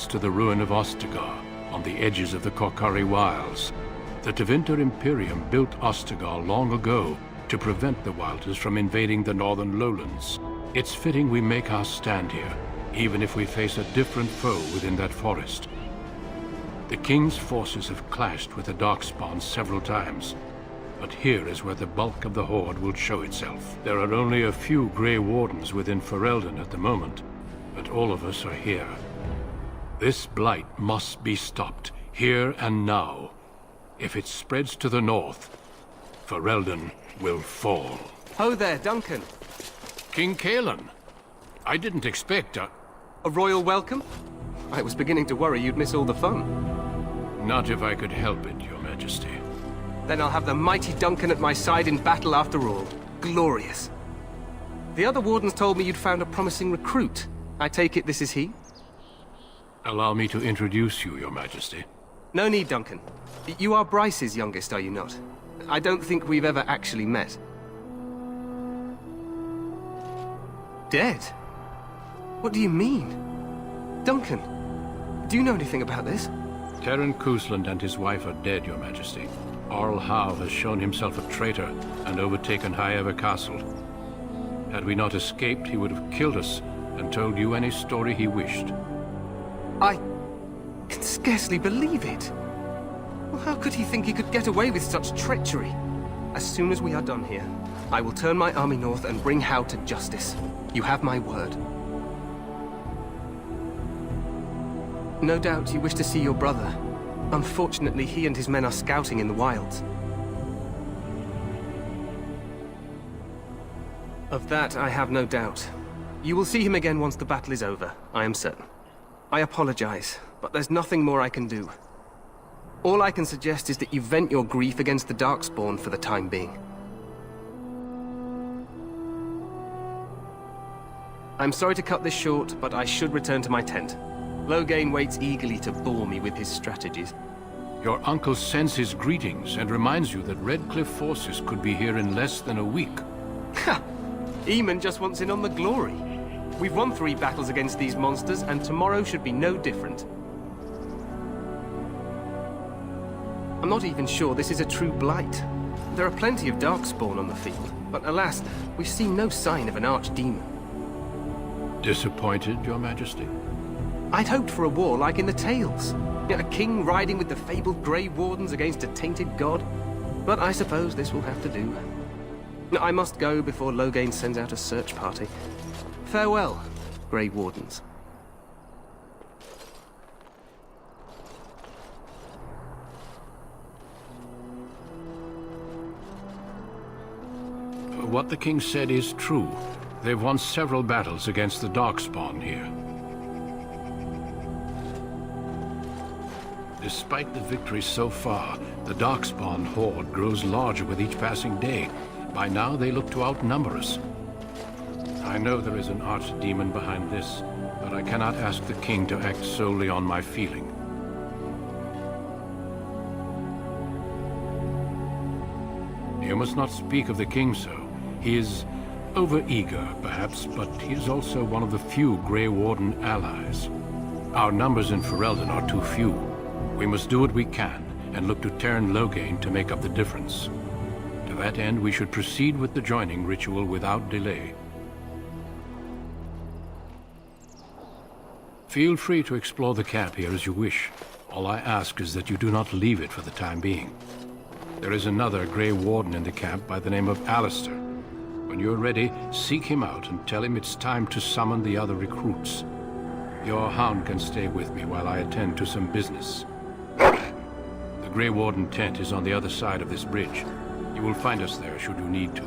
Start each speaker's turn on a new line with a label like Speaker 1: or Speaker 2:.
Speaker 1: to the ruin of Ostagar, on the edges of the Korkari Wilds. The Tevinter Imperium built Ostagar long ago to prevent the Wilders from invading the northern lowlands. It's fitting we make our stand here, even if we face a different foe within that forest. The King's forces have clashed with the Darkspawn several times, but here is where the bulk of the Horde will show itself. There are only a few Grey Wardens within Ferelden at the moment, but all of us are here. This blight must be stopped, here and now. If it spreads to the north, Ferelden will fall.
Speaker 2: Ho there, Duncan.
Speaker 1: King Kaelan, I didn't expect
Speaker 2: a royal welcome? I was beginning to worry you'd miss all the fun.
Speaker 1: Not if I could help it, Your Majesty.
Speaker 2: Then I'll have the mighty Duncan at my side in battle after all. Glorious. The other wardens told me you'd found a promising recruit. I take it this is he?
Speaker 1: Allow me to introduce you, Your Majesty.
Speaker 2: No need, Duncan. You are Bryce's youngest, are you not? I don't think we've ever actually met. Dead? What do you mean? Duncan, do you know anything about this?
Speaker 1: Terran Cousland and his wife are dead, Your Majesty. Arl Howe has shown himself a traitor and overtaken High Ever Castle. Had we not escaped, he would have killed us and told you any story he wished.
Speaker 2: I can scarcely believe it. Well, how could he think he could get away with such treachery? As soon as we are done here, I will turn my army north and bring Howe to justice. You have my word. No doubt you wish to see your brother. Unfortunately, he and his men are scouting in the wilds. Of that, I have no doubt. You will see him again once the battle is over, I am certain. I apologize, but there's nothing more I can do. All I can suggest is that you vent your grief against the Darkspawn for the time being. I'm sorry to cut this short, but I should return to my tent. Loghain waits eagerly to bore me with his strategies.
Speaker 1: Your uncle sends his greetings and reminds you that Redcliffe forces could be here in less than a week.
Speaker 2: Ha! Eamon just wants in on the glory. We've won 3 battles against these monsters, and tomorrow should be no different. I'm not even sure this is a true blight. There are plenty of Darkspawn on the field, but alas, we've seen no sign of an archdemon.
Speaker 1: Disappointed, Your Majesty?
Speaker 2: I'd hoped for a war like in the tales. A king riding with the fabled Grey Wardens against a tainted god. But I suppose this will have to do. I must go before Loghain sends out a search party. Farewell, Grey Wardens.
Speaker 1: What the king said is true. They've won several battles against the Darkspawn here. Despite the victories so far, the Darkspawn horde grows larger with each passing day. By now, they look to outnumber us. I know there is an archdemon behind this, but I cannot ask the king to act solely on my feeling. You must not speak of the king so. He is overeager, perhaps, but he is also one of the few Grey Warden allies. Our numbers in Ferelden are too few. We must do what we can, and look to Terran Loghain to make up the difference. To that end, we should proceed with the joining ritual without delay. Feel free to explore the camp here as you wish. All I ask is that you do not leave it for the time being. There is another Grey Warden in the camp by the name of Alistair. When you're ready, seek him out and tell him it's time to summon the other recruits. Your hound can stay with me while I attend to some business. The Grey Warden tent is on the other side of this bridge. You will find us there should you need to.